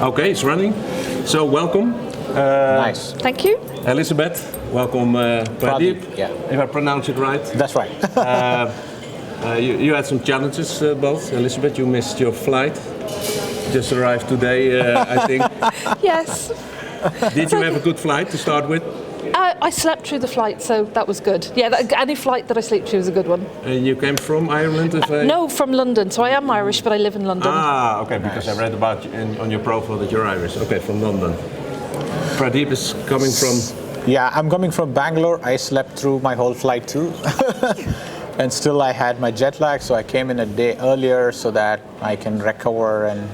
Okay, it's running. So welcome. Nice. Thank you. Elizabeth, welcome Pradeep. Yeah. If I pronounce it right. That's right. You had some challenges both. Elizabeth, you missed your flight. Just arrived today, I think. Yes. Did you have a good flight to start with? I slept through the flight, so that was good. Yeah, any flight that I sleep through is a good one. And you came from Ireland? No, from London. So I am Irish, but I live in London. Ah, okay, because Nice. I read about you on your profile that you're Irish. Okay, from London. Pradeep is coming from... Yeah, I'm coming from Bangalore. I slept through my whole flight too. And still I had my jet lag, so I came in a day earlier so that I can recover, and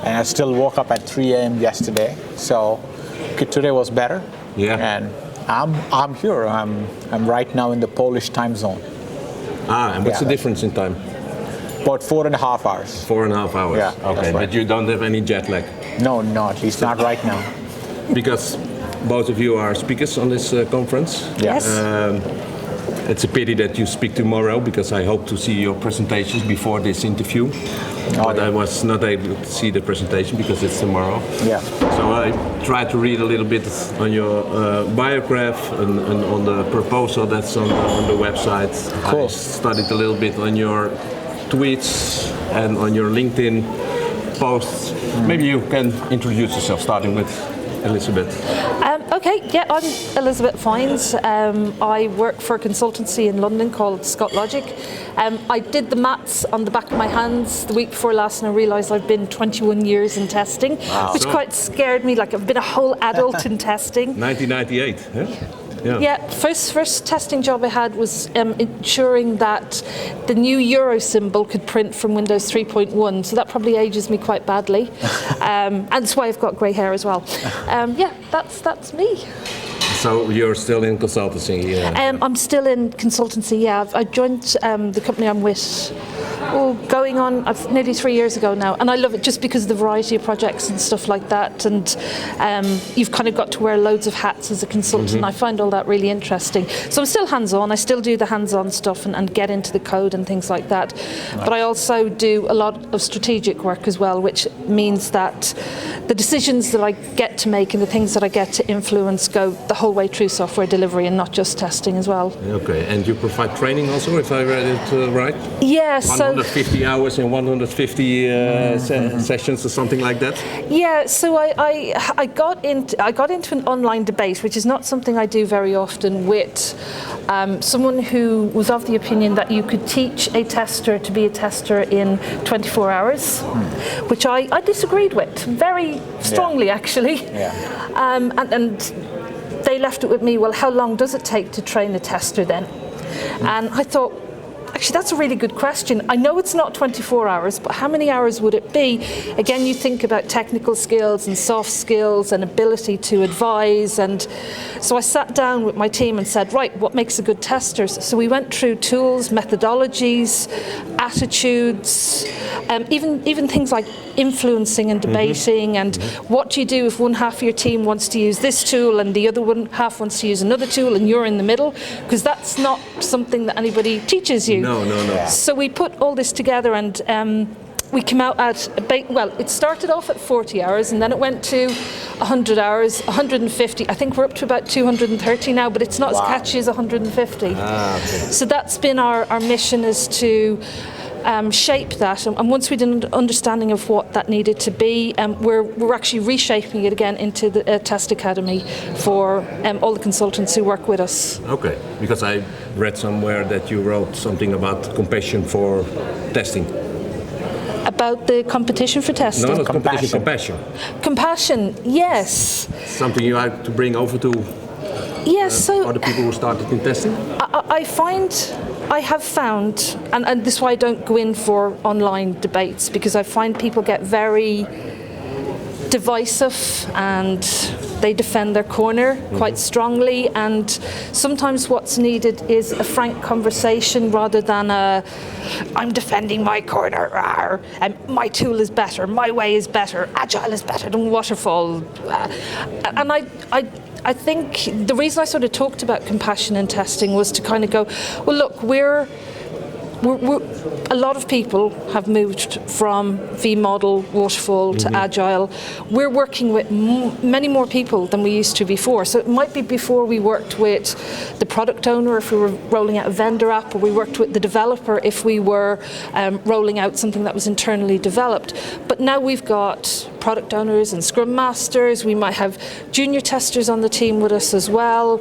I still woke up at 3 a.m. yesterday. So today was better. Yeah. And I'm here. I'm right now in the Polish time zone. Ah, and what's Yeah. the difference in time? About 4.5 hours. 4.5 hours. Yeah, Okay, that's right. but you don't have any jet lag? No, at least not right now. Because both of you are speakers on this conference. Yeah. Yes. It's a pity that you speak tomorrow, because I hope to see your presentations before this interview. But yeah. I was not able to see the presentation because it's tomorrow. Yeah. So I tried to read a little bit on your biograph and on the proposal that's on the website. Cool. I studied a little bit on your tweets and on your LinkedIn posts. Maybe you can introduce yourself, starting with Elizabeth. Okay, yeah, I'm Elizabeth Fiennes. I work for a consultancy in London called Scott Logic. I did the maths on the back of my hands the week before last, and I realised I've been 21 years in testing, which So- quite scared me. Like, I've been a whole adult in testing. 1998, huh? Yeah, first testing job I had was ensuring that the new Euro symbol could print from Windows 3.1, so that probably ages me quite badly. And that's why I've got grey hair as well. Yeah, that's me. So you're still in consultancy? I'm still in consultancy, yeah. I joined the company I'm with, going on nearly 3 years ago now, and I love it just because of the variety of projects and stuff like that, and you've kind of got to wear loads of hats as a consultant. I find all that really interesting. So I'm still hands-on. I still do the hands-on stuff and get into the code and things like that. But I also do a lot of strategic work as well, which means that the decisions that I get to make and the things that I get to influence go the whole way through software delivery and not just testing as well. Okay, and you provide training also, if I read it right? Yeah, so 150 hours and 150 sessions or something like that? yeah, so I got into an online debate, which is not something I do very often, with someone who was of the opinion that you could teach a tester to be a tester in 24 hours, which I disagreed with very strongly, actually. Yeah. And they left it with me, well, how long does it take to train a tester then? And I thought, actually, that's a really good question. I know it's not 24 hours, but how many hours would it be? Again, you think about technical skills and soft skills and ability to advise. And so I sat down with my team and said, right, what makes a good tester? So we went through tools, methodologies, attitudes, even things like influencing and debating, and what do you do if one half of your team wants to use this tool and the other one half wants to use another tool and you're in the middle? Because that's not something that anybody teaches you. No. So we put all this together, and we came out at it started off at 40 hours, and then it went to 100 hours, 150. I think we're up to about 230 now, but it's not as catchy as 150. So that's been our mission, is to shape that, and once we did an understanding of what that needed to be, we're actually reshaping it again into the Test Academy for all the consultants who work with us. Okay, because I read somewhere that you wrote something about compassion for testing. About the competition for testing. No, not competition, compassion. Compassion, yes. Something you have to bring over to Yes, so other people who started in testing? I have found, and this is why I don't go in for online debates, because I find people get very divisive and they defend their corner quite strongly, and sometimes what's needed is a frank conversation rather than I'm defending my corner, and my tool is better, my way is better, agile is better than waterfall. And I think the reason I sort of talked about compassion in testing was to kind of go, well, look, a lot of people have moved from V-model, waterfall to agile. We're working with many more people than we used to before. So it might be before we worked with the product owner if we were rolling out a vendor app, or we worked with the developer if we were rolling out something that was internally developed. But now we've got product owners and scrum masters. We might have junior testers on the team with us as well.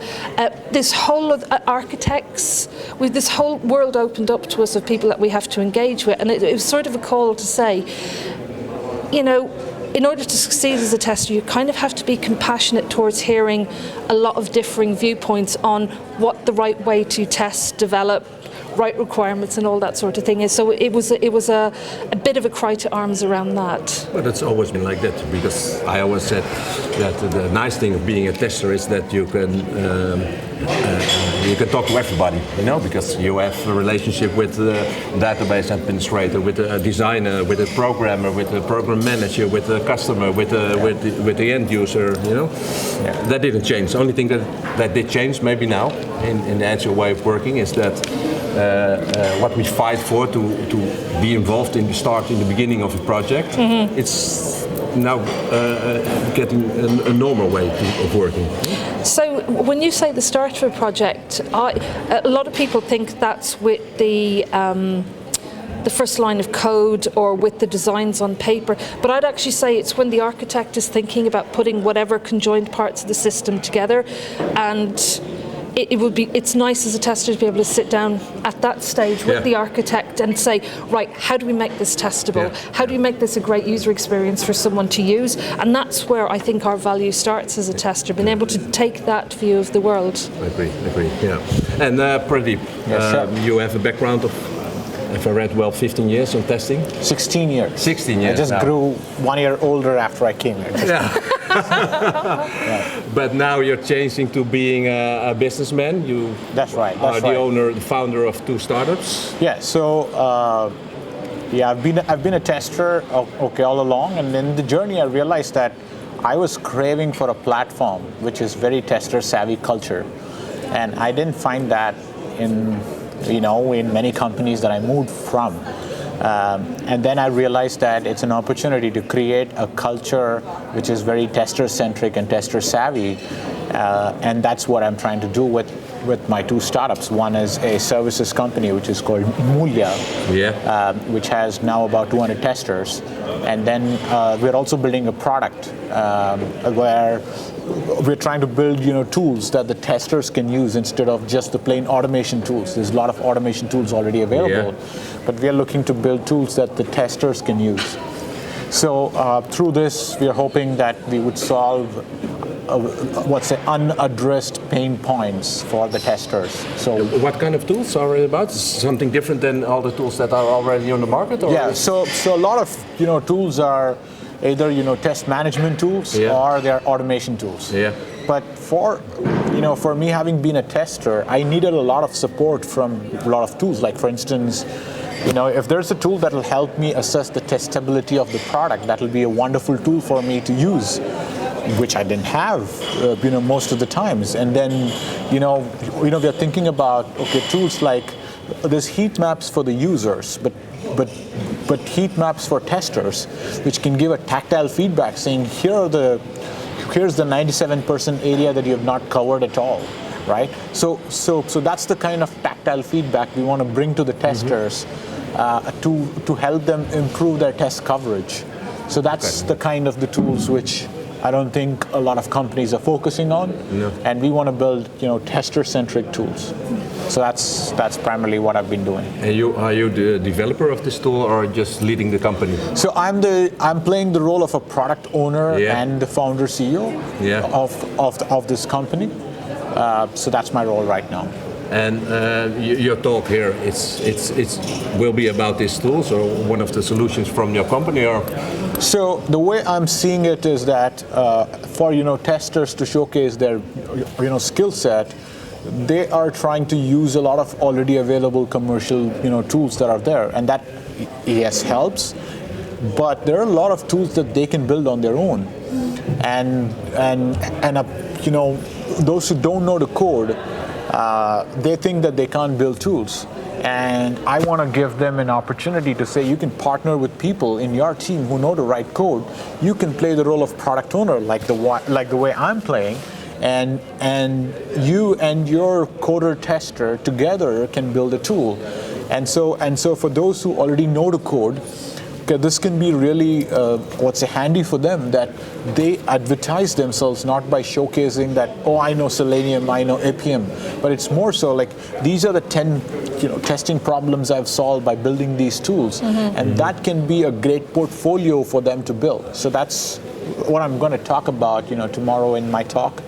This whole of architects, with this whole world opened up to us of people that we have to engage with, and it was sort of a call to say, you know, in order to succeed as a tester, you kind of have to be compassionate towards hearing a lot of differing viewpoints on what the right way to test, develop, right requirements and all that sort of thing is. So it was a bit of a cry to arms around that. But it's always been like that, because I always said that the nice thing of being a tester is that you can talk to everybody, you know, because you have a relationship with the database administrator, with a designer, with a programmer, with a program manager, with the customer, with the end user, you know. Yeah. That didn't change. The only thing that did change maybe now in the agile way of working is that what we fight for to be involved in the beginning of a project, it's now getting a normal way of working. So when you say the start of a project, a lot of people think that's with the first line of code or with the designs on paper, but I'd actually say it's when the architect is thinking about putting whatever conjoined parts of the system together, and it's nice as a tester to be able to sit down at that stage with the architect and say, right, how do we make this testable? How do we make this a great user experience for someone to use? And that's where I think our value starts as a tester, being able to take that view of the world. I agree, yeah. And Pradeep, you have a background of, if I read well, 15 years in testing? 16 years. 16 years. I just grew 1 year older after I came here. But now you're changing to being a businessman. That's right. Are the founder of 2 startups. Yeah. So I've been a tester all along, and in the journey I realized that I was craving for a platform which is very tester savvy culture, and I didn't find that in many companies that I moved from. And then I realized that it's an opportunity to create a culture which is very tester-centric and tester-savvy, and that's what I'm trying to do with my 2 startups. One is a services company which is called Mulya, which has now about 200 testers, and then we're also building a product where we're trying to build tools that the testers can use instead of just the plain automation tools. There's a lot of automation tools already available, but we are looking to build tools that the testers can use. So through this, we are hoping that we would solve unaddressed pain points for the testers. So what kind of tools are it about? Something different than all the tools that are already on the market? Or? Yeah, so a lot of tools are either test management tools or they're automation tools. Yeah. But for me, having been a tester, I needed a lot of support from a lot of tools. Like for instance, if there's a tool that will help me assess the testability of the product, that will be a wonderful tool for me to use, which I didn't have, most of the times. And then, we're thinking about tools like there's heat maps for the users, but heat maps for testers, which can give a tactile feedback saying here's the 97% area that you have not covered at all, right? So that's the kind of tactile feedback we want to bring to the testers to help them improve their test coverage. So that's the kind of the tools which I don't think a lot of companies are focusing on, and we want to build tester-centric tools. So that's primarily what I've been doing. And are you the developer of this tool or just leading the company? So I'm playing the role of a product owner and the founder CEO of this company. So that's my role right now. And your talk here, it's will be about these tools or one of the solutions from your company, or? So the way I'm seeing it is that for testers to showcase their skill set, they are trying to use a lot of already available commercial tools that are there, and that helps. But there are a lot of tools that they can build on their own, and those who don't know the code, they think that they can't build tools. And I want to give them an opportunity to say, you can partner with people in your team who know the right code. You can play the role of product owner, like the way I'm playing, and you and your coder tester together can build a tool. And so for those who already know the code, this can be really handy for them, that they advertise themselves not by showcasing that, oh, I know Selenium, I know Appium, but it's more so like, these are the 10 testing problems I've solved by building these tools, and that can be a great portfolio for them to build. So that's what I'm going to talk about tomorrow in my talk,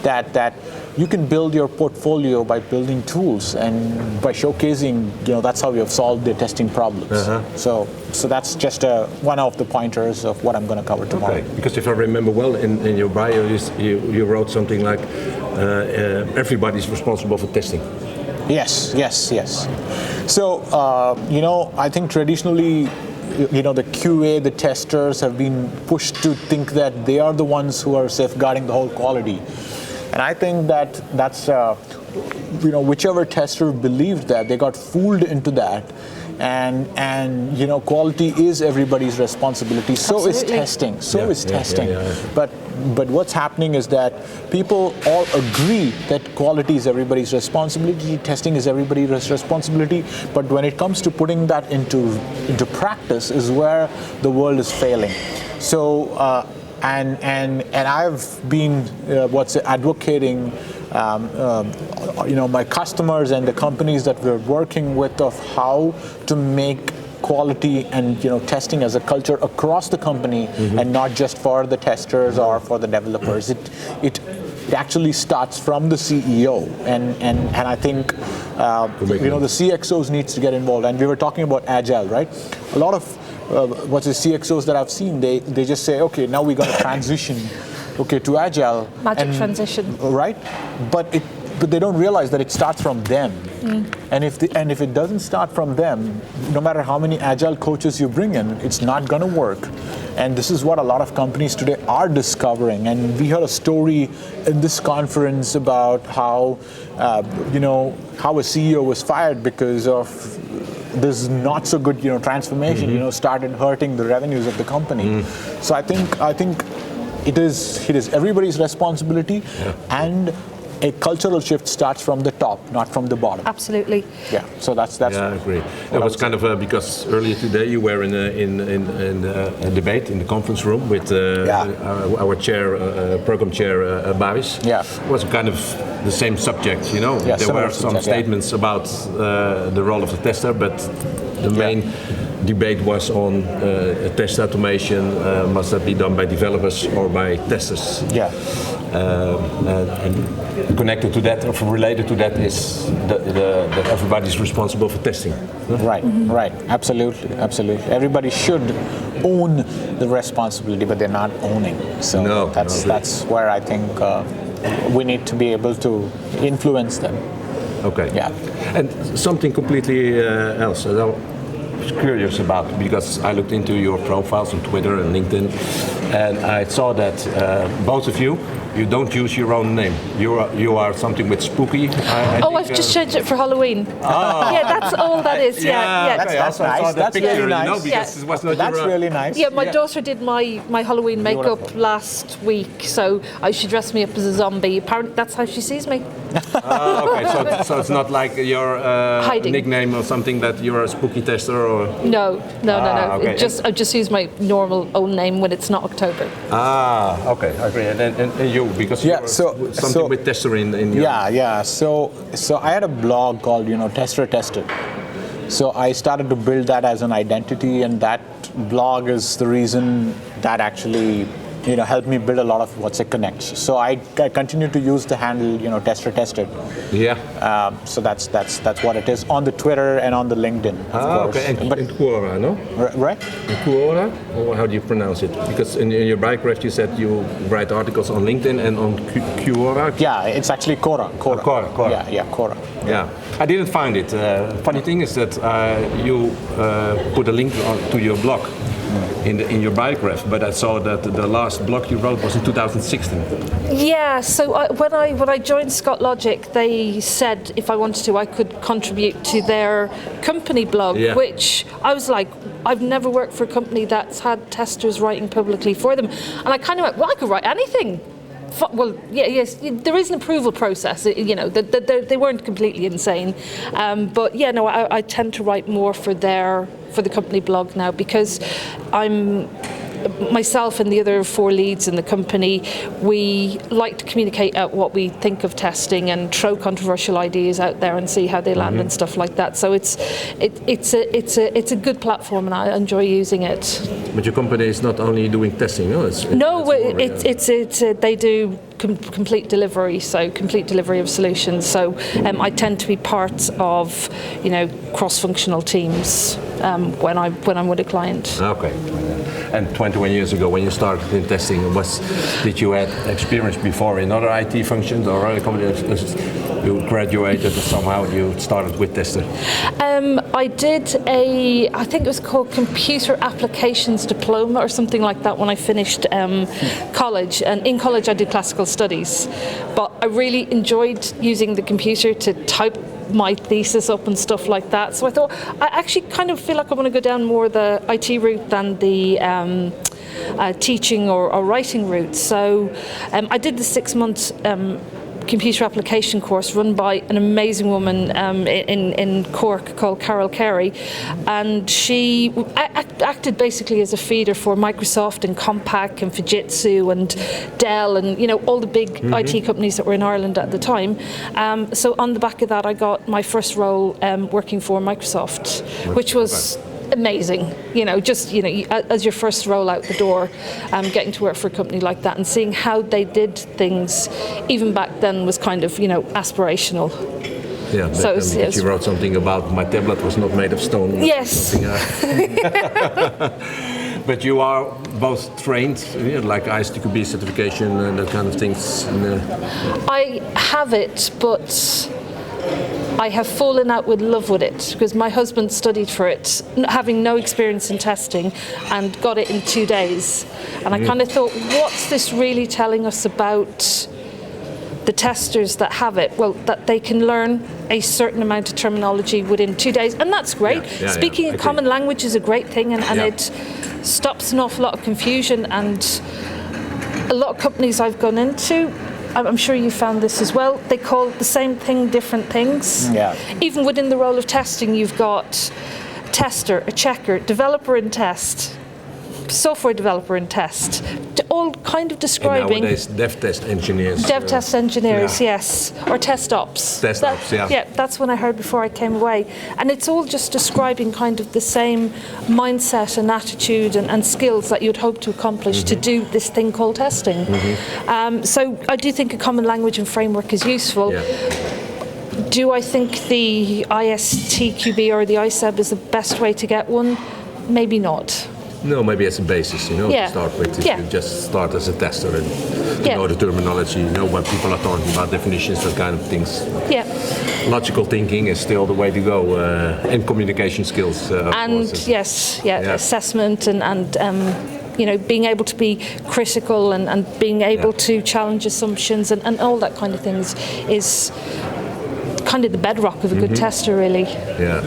that you can build your portfolio by building tools and by showcasing, that's how you have solved the testing problems. So that's just one of the pointers of what I'm going to cover tomorrow. Okay, because if I remember well, in your bio, you wrote something like, everybody's responsible for testing. Yes. So, I think traditionally, the QA, the testers have been pushed to think that they are the ones who are safeguarding the whole quality. And I think that's whichever tester believed that, they got fooled into that, and quality is everybody's responsibility. So is testing. But what's happening is that people all agree that quality is everybody's responsibility, testing is everybody's responsibility. But when it comes to putting that into practice is where the world is failing. So. And I've been advocating my customers and the companies that we're working with of how to make quality and testing as a culture across the company, and not just for the testers or for the developers. It actually starts from the CEO, and I think the CXOs needs to get involved. And we were talking about Agile, right? A lot of CXOs that I've seen, they just say, okay, now we got to transition, to Agile. Magic transition. Right? But they don't realize that it starts from them. And if it doesn't start from them, no matter how many Agile coaches you bring in, it's not going to work. And this is what a lot of companies today are discovering. And we heard a story in this conference about how how a CEO was fired because of this not so good transformation started hurting the revenues of the company. So I think it is everybody's responsibility, and a cultural shift starts from the top, not from the bottom. Absolutely. Yeah. So that's. Yeah, I agree. It was kind of because earlier today you were in a debate in the conference room with our chair, program chair, Baris. Yeah. It was kind of the same subject. Yeah, there were some statements about the role of the tester, but the main debate was on test automation. Must that be done by developers or by testers? Yeah. And connected to that, or related to that, is that everybody's responsible for testing. Right, right, absolutely. Everybody should own the responsibility, but they're not owning. So that's where I think we need to be able to influence them. Okay. Yeah. And something completely else that I was curious about, because I looked into your profiles on Twitter and LinkedIn, and I saw that both of you don't use your own name. You are something with Spooky. I've just changed it for Halloween. Yeah, that's all that is. Yeah. That's nice. That's really nice. Because it was not that's really nice. Yeah, my daughter did my Halloween makeup last week, so she dressed me up as a zombie. Apparently, that's how she sees me. Okay, so it's not like your nickname or something that you're a spooky tester, or no. Okay. I just use my normal own name when it's not October. Okay, I agree. And you, because something with tester in your... Yeah. So I had a blog called Tester Tested. So I started to build that as an identity, and that blog is the reason that actually helped me build a lot of connects. So I continue to use the handle Tester Tested. Yeah. So that's what it is on the Twitter and on the LinkedIn. Of course. Okay. And in Quora, no? Right. In Quora, or how do you pronounce it? Because in your biography you said you write articles on LinkedIn and on Quora. Yeah, it's actually Quora. Quora. Yeah, Quora. Yeah, I didn't find it. Funny thing is that you put a link to your blog in your biograph, but I saw that the last blog you wrote was in 2016. Yeah, so when I joined Scott Logic, they said if I wanted to, I could contribute to their company blog, which I was like, I've never worked for a company that's had testers writing publicly for them. And I kind of went, well, I could write anything. Well, yes, there is an approval process, they weren't completely insane. But yeah, no, I tend to write more for the company blog now, because myself and the other 4 leads in the company, we like to communicate out what we think of testing and throw controversial ideas out there and see how they land and stuff like that. So it's a good platform, and I enjoy using it. But your company is not only doing testing, no? They do complete delivery, so complete delivery of solutions. So I tend to be part of, cross-functional teams when I'm with a client. Okay. And 21 years ago, when you started in testing, did you have experience before in other IT functions or other companies? You graduated or somehow you started with testing? I did I think it was called Computer Applications Diploma or something like that when I finished college. And in college I did classical studies, but I really enjoyed using the computer to type my thesis up and stuff like that. So I thought, I actually kind of feel like I want to go down more the IT route than the teaching or writing route. So I did the 6-month computer application course run by an amazing woman in Cork called Carol Carey, and she acted basically as a feeder for Microsoft and Compaq and Fujitsu and Dell and all the big IT companies that were in Ireland at the time. So on the back of that, I got my first role working for Microsoft, which was amazing, as your first roll out the door, getting to work for a company like that and seeing how they did things even back then was kind of, aspirational. Yeah, so you wrote something about my tablet was not made of stone. Yes. But you are both trained, like ISTQB certification and that kind of things? I have it, but I have fallen out with love with it because my husband studied for it, having no experience in testing, and got it in 2 days. And I kind of thought, what's this really telling us about the testers that have it? Well, that they can learn a certain amount of terminology within 2 days, and that's great. Speaking a common language is a great thing, and it stops an awful lot of confusion. And a lot of companies I've gone into, I'm sure you found this as well, they call the same thing different things. Yeah. Even within the role of testing, you've got tester, a checker, developer in test, software developer in test, all kind of describing. And nowadays, dev test engineers. Dev test engineers, yes, or test ops. Test ops, yeah. Yeah, that's when I heard before I came away. And it's all just describing kind of the same mindset and attitude and skills that you'd hope to accomplish to do this thing called testing. So I do think a common language and framework is useful. Yeah. Do I think the ISTQB or the ISEB is the best way to get one? Maybe not. No, maybe as a basis, to start with. If you just start as a tester and know the terminology, what people are talking about, definitions, that kind of things. Yeah. Logical thinking is still the way to go, and communication skills. Assessment and being able to be critical and being able to challenge assumptions and all that kind of things is kind of the bedrock of a good tester, really. Yeah.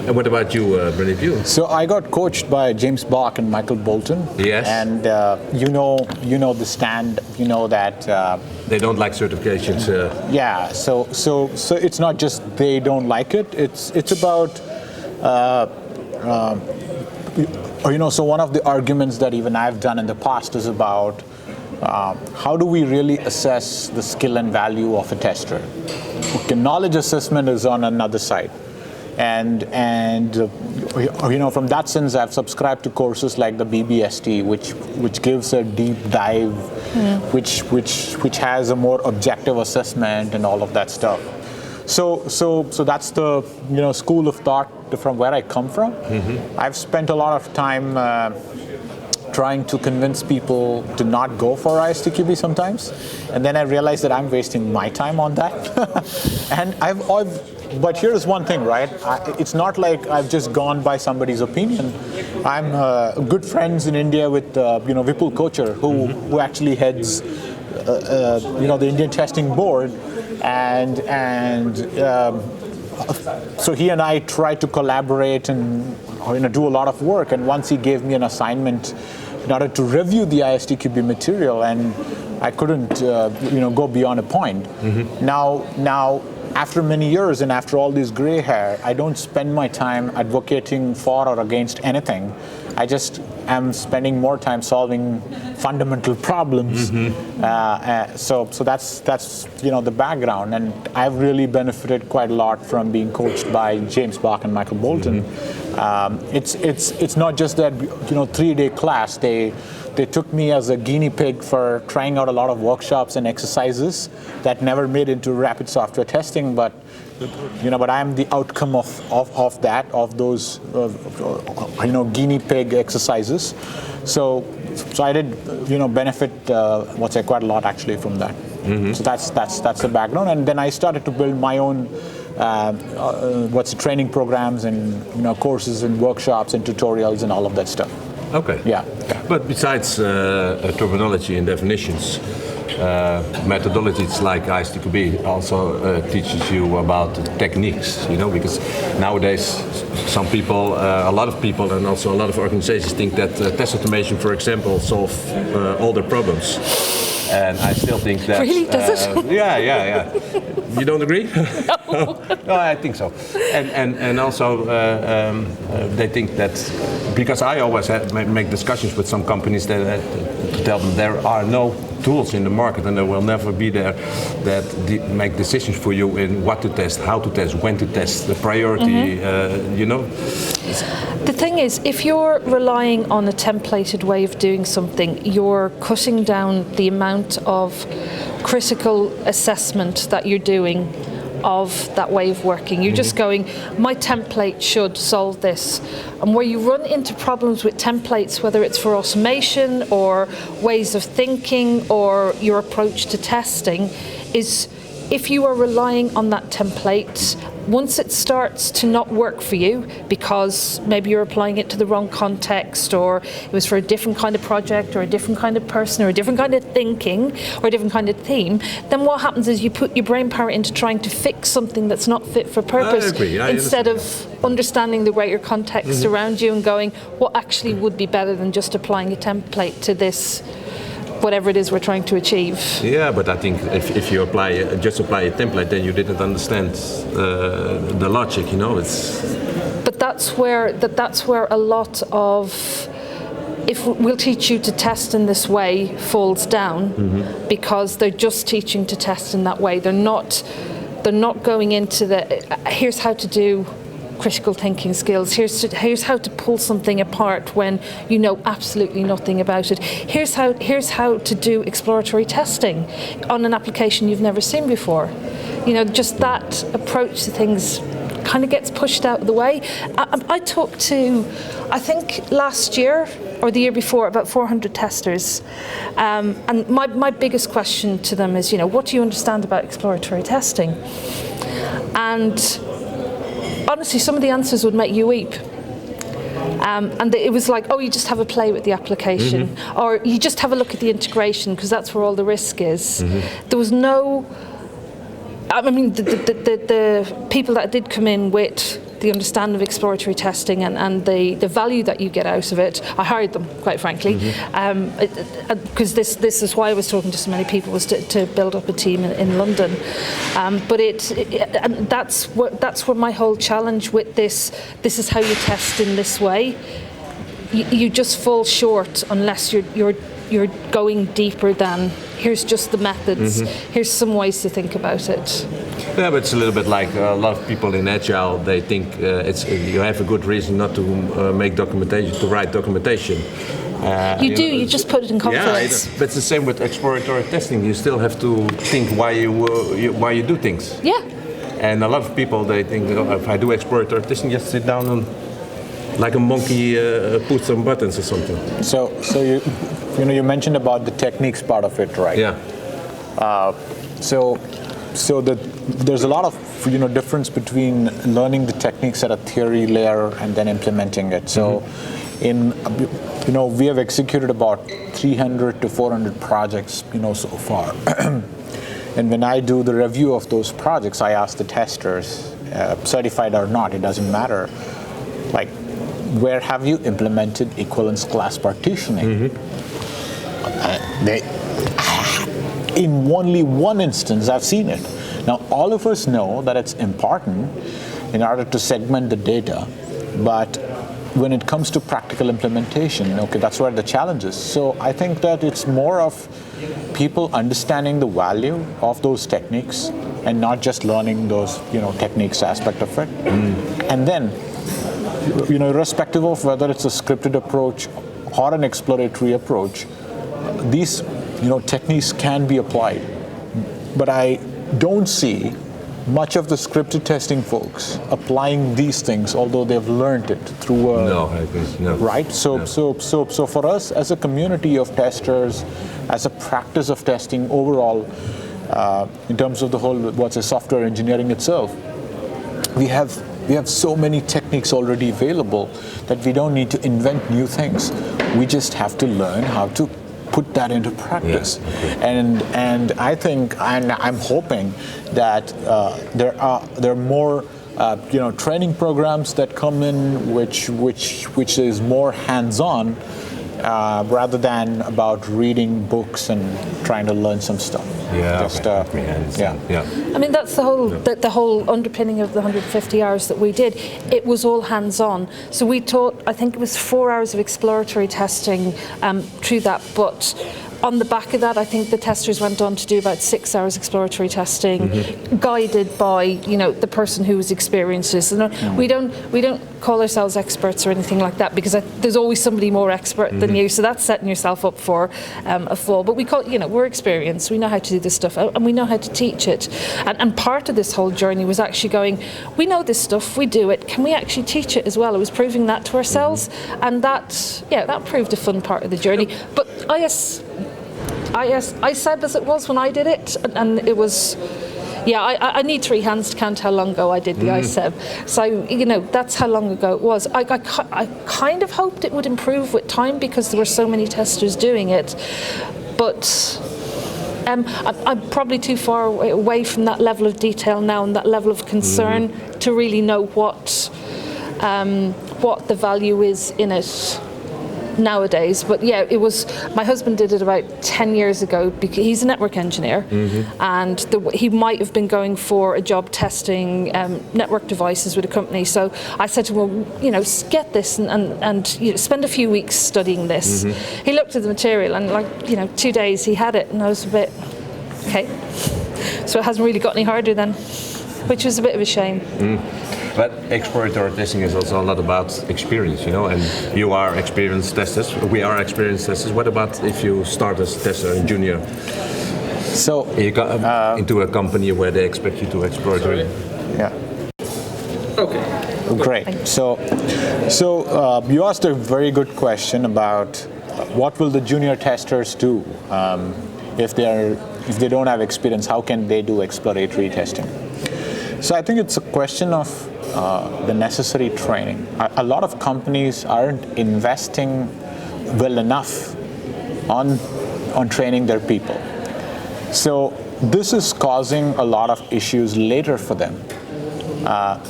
And what about you, Pradeep? So I got coached by James Bach and Michael Bolton. Yes. And you know the stand. You know that they don't like certifications. Yeah. So it's not just they don't like it. It's about. So one of the arguments that even I've done in the past is about how do we really assess the skill and value of a tester? Okay, knowledge assessment is on another side, and from that sense, I've subscribed to courses like the BBST, which gives a deep dive, which has a more objective assessment and all of that stuff. So that's the school of thought from where I come from. I've spent a lot of time trying to convince people to not go for ISTQB sometimes, and then I realized that I'm wasting my time on that. And but here's one thing, right? It's not like I've just gone by somebody's opinion. I'm good friends in India with Vipul Kochar, who actually heads the Indian Testing Board, and so he and I tried to collaborate and do a lot of work. And once he gave me an assignment in order to review the ISTQB material, and I couldn't go beyond a point. Now, after many years and after all this gray hair, I don't spend my time advocating for or against anything. I just am spending more time solving fundamental problems. So that's the background, and I've really benefited quite a lot from being coached by James Bach and Michael Bolton. It's not just that 3-day class. They took me as a guinea pig for trying out a lot of workshops and exercises that never made into rapid software testing, but I'm the outcome of those guinea pig exercises. So I did benefit quite a lot actually from that. So that's the background, and then I started to build my own training programs and courses and workshops and tutorials and all of that stuff. Okay. Yeah. But besides terminology and definitions, methodologies like ISTQB also teaches you about techniques, because nowadays some people, a lot of people and also a lot of organizations think that test automation, for example, solve all their problems. And I still think that... Really? Does it? Yeah. You don't agree? No. No, I think so. And also they think that, because I always make discussions with some companies that to tell them there are no tools in the market and there will never be there that make decisions for you in what to test, how to test, when to test, the priority, The thing is, if you're relying on a templated way of doing something, you're cutting down the amount of critical assessment that you're doing of that way of working. You're just going, my template should solve this. And where you run into problems with templates, whether it's for automation or ways of thinking or your approach to testing, is if you are relying on that template, once it starts to not work for you because maybe you're applying it to the wrong context, or it was for a different kind of project or a different kind of person or a different kind of thinking or a different kind of theme, then what happens is you put your brain power into trying to fix something that's not fit for purpose. I agree. Instead of understanding the greater context around you and going, what actually would be better than just applying a template to this, whatever it is we're trying to achieve. Yeah, but I think if you apply a template, then you didn't understand the logic. But that's where a lot of, if we'll teach you to test in this way, falls down, because they're just teaching to test in that way. They're not going into here's how to do critical thinking skills. Here's how to pull something apart when you know absolutely nothing about it. Here's how to do exploratory testing on an application you've never seen before. Just that approach to things kind of gets pushed out of the way. I talked to, I think last year or the year before, about 400 testers, and my biggest question to them is, what do you understand about exploratory testing? And honestly, some of the answers would make you weep. And it was like, you just have a play with the application, or you just have a look at the integration, because that's where all the risk is. There was no, the people that did come in with the understanding of exploratory testing and the value that you get out of it, I hired them, quite frankly, because this is why I was talking to so many people, was to build up a team in London. But and that's where my whole challenge with this is how you test in this way. You just fall short unless you're going deeper than here's just the methods, here's some ways to think about it. Yeah, but it's a little bit like a lot of people in Agile, they think you have a good reason not to make documentation, to write documentation. You just put it in confidence. Yeah, but it's the same with exploratory testing. You still have to think why you do things. Yeah. And a lot of people, they think, if I do exploratory testing, just sit down and like a monkey push some buttons or something. So you mentioned about the techniques part of it, right? Yeah. So there's a lot of difference between learning the techniques at a theory layer and then implementing it. So we have executed about 300 to 400 projects so far. And when I do the review of those projects, I ask the testers, certified or not, it doesn't matter, like, where have you implemented equivalence class partitioning? In only one instance, I've seen it. Now, all of us know that it's important in order to segment the data, but when it comes to practical implementation, that's where the challenge is. So I think that it's more of people understanding the value of those techniques and not just learning those techniques aspect of it. And then, irrespective of whether it's a scripted approach or an exploratory approach, these techniques can be applied. But I don't see much of the scripted testing folks applying these things, although they've learned it through no. Right? So for us as a community of testers, as a practice of testing overall, in terms of the whole software engineering itself, we have so many techniques already available that we don't need to invent new things. We just have to learn how to put that into practice. And I think, and I'm hoping that there are more training programs that come in which is more hands-on rather than about reading books and trying to learn some stuff. I mean, that's the whole underpinning of the 150 hours that we did. It was all hands-on. So we taught, I think it was 4 hours of exploratory testing through that, but on the back of that, I think the testers went on to do about 6 hours exploratory testing, guided by the person who was experienced this. We don't call ourselves experts or anything like that, because there's always somebody more expert than you. So that's setting yourself up for a fall. But we call we're experienced. We know how to do this stuff, and we know how to teach it. And part of this whole journey was actually going, we know this stuff, we do it. Can we actually teach it as well? It was proving that to ourselves, and that proved a fun part of the journey. But I said as it was when I did it, and it was, I need 3 hands to count how long ago I did the ISEB. So, that's how long ago it was. I kind of hoped it would improve with time because there were so many testers doing it. But I'm probably too far away from that level of detail now and that level of concern to really know what the value is in it nowadays. But it was, my husband did it about 10 years ago because he's a network engineer, and he might have been going for a job testing network devices with a company. So I said to him, well, get this and spend a few weeks studying this. He looked at the material and 2 days he had it, and I was a bit, okay. So it hasn't really got any harder then, which was a bit of a shame. But exploratory testing is also a lot about experience, and you are experienced testers, we are experienced testers. What about if you start as tester and junior? So you got into a company where they expect you to exploratory. Okay. Great. So you asked a very good question about what will the junior testers do if they don't have experience. How can they do exploratory testing? So I think it's a question of the necessary training. A lot of companies aren't investing well enough on training their people. So this is causing a lot of issues later for them.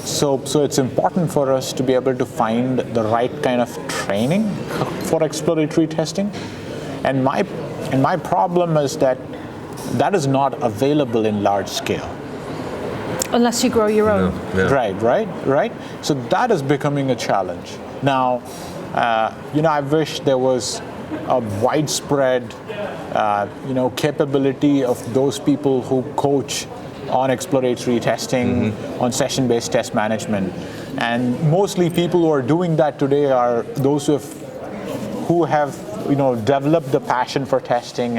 So it's important for us to be able to find the right kind of training for exploratory testing. And my problem is that is not available in large scale. Unless you grow your own. Right. So that is becoming a challenge. Now, I wish there was a widespread, capability of those people who coach on exploratory testing, on session-based test management. And mostly people who are doing that today are those who have developed the passion for testing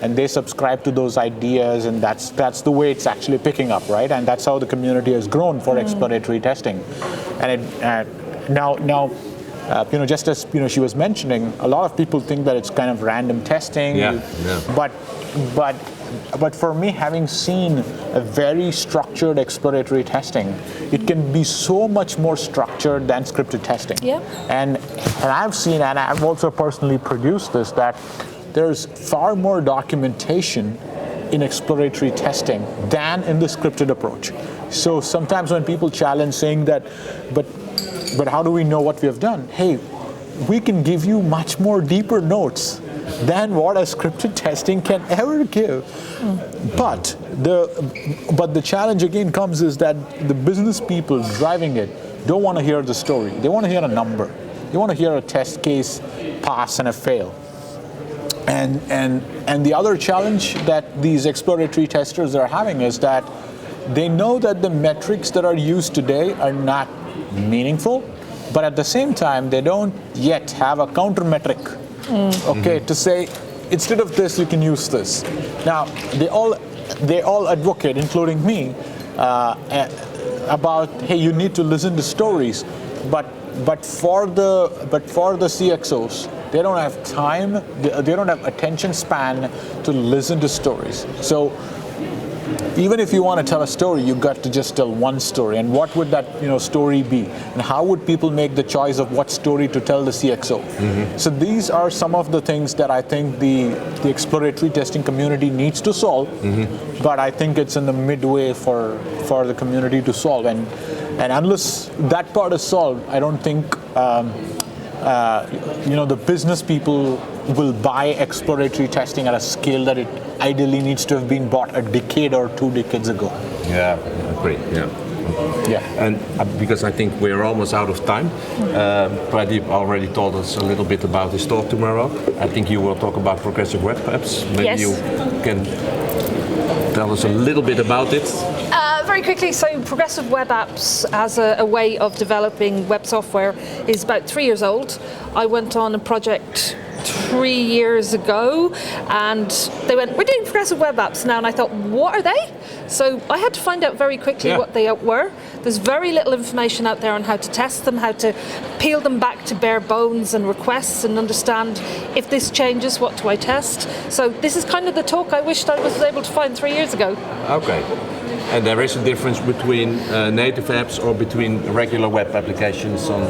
and they subscribe to those ideas, and that's the way it's actually picking up, right? And that's how the community has grown for exploratory testing. And now, just as she was mentioning, a lot of people think that it's kind of random testing. But but for me, having seen a very structured exploratory testing, it can be so much more structured than scripted testing. Yeah. And I've seen, and I've also personally produced this, that there's far more documentation in exploratory testing than in the scripted approach. So sometimes when people challenge saying that, but how do we know what we have done? Hey, we can give you much more deeper notes than what a scripted testing can ever give. But the challenge again comes is that the business people driving it don't want to hear the story. They want to hear a number. They want to hear a test case pass and a fail. And the other challenge that these exploratory testers are having is that they know that the metrics that are used today are not meaningful, but at the same time, they don't yet have a counter metric, to say, instead of this, you can use this. Now, they all advocate, including me, about, hey, you need to listen to stories, but for the CXOs, they don't have time, they don't have attention span to listen to stories. So even if you want to tell a story, you got to just tell one story. And what would that story be? And how would people make the choice of what story to tell the CXO? So these are some of the things that I think the exploratory testing community needs to solve. But I think it's in the midway for the community to solve. And unless that part is solved, I don't think the business people will buy exploratory testing at a scale that it ideally needs to have been bought a decade or 2 decades ago. Yeah, I agree. Yeah. And because I think we're almost out of time, Pradeep already told us a little bit about his talk tomorrow. I think you will talk about progressive web apps. Maybe you can tell us a little bit about it. Very quickly, so progressive web apps as a way of developing web software is about 3 years old. I went on a project 3 years ago and they went, we're doing progressive web apps now, and I thought, what are they? So I had to find out very quickly what they were. There's very little information out there on how to test them, how to peel them back to bare bones and requests and understand if this changes, what do I test? So this is kind of the talk I wished I was able to find 3 years ago. Okay. And there is a difference between native apps or between regular web applications on.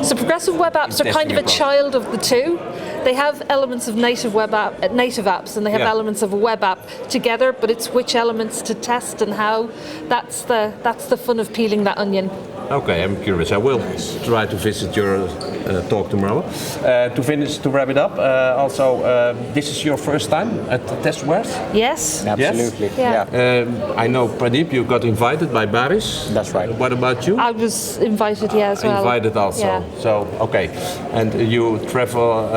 So progressive web apps are kind of a child of the two. They have elements of native apps, and they have elements of a web app together. But it's which elements to test and how. That's the fun of peeling that onion. Okay, I'm curious. I will try to visit your talk tomorrow. To wrap it up, this is your first time at TestWarez? Yes. Absolutely. Yes? Yeah. I know, Pradeep, you got invited by Baris. That's right. What about you? I was invited, as well. Invited also. Yeah. So, okay. And you travel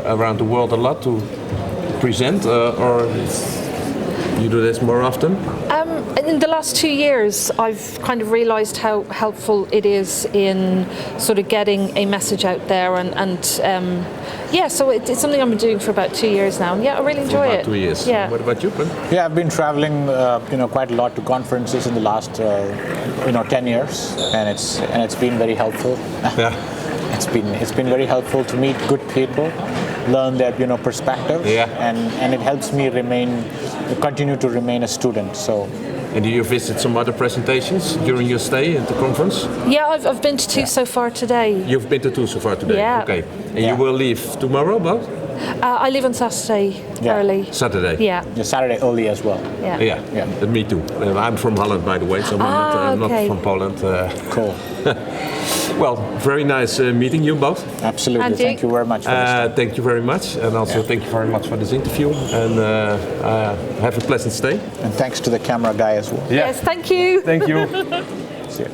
around the world a lot to present, or you do this more often? In the last 2 years, I've kind of realised how helpful it is in sort of getting a message out there, so it's something I've been doing for about 2 years now, and I really enjoy it. 2 years. Yeah. What about you, Ben? Yeah, I've been traveling, quite a lot to conferences in the last, 10 years, and it's been very helpful. Yeah. It's been very helpful to meet good people, learn their perspectives, and it helps me continue to remain a student. So. And do you visit some other presentations during your stay at the conference? Yeah, I've been to 2 so far today. You've been to 2 so far today? Yeah. Okay. And you will leave tomorrow, but? I leave on Saturday early. Saturday? Yeah. Saturday early as well. Yeah. Me too. I'm from Holland, by the way, so I'm not from Poland. Cool. Well, very nice meeting you both. Absolutely. And thank you very much for this. Thank you very much. And also thank you very much for this interview. And have a pleasant stay. And thanks to the camera guy as well. Yeah. Yes, thank you. Thank you. See you.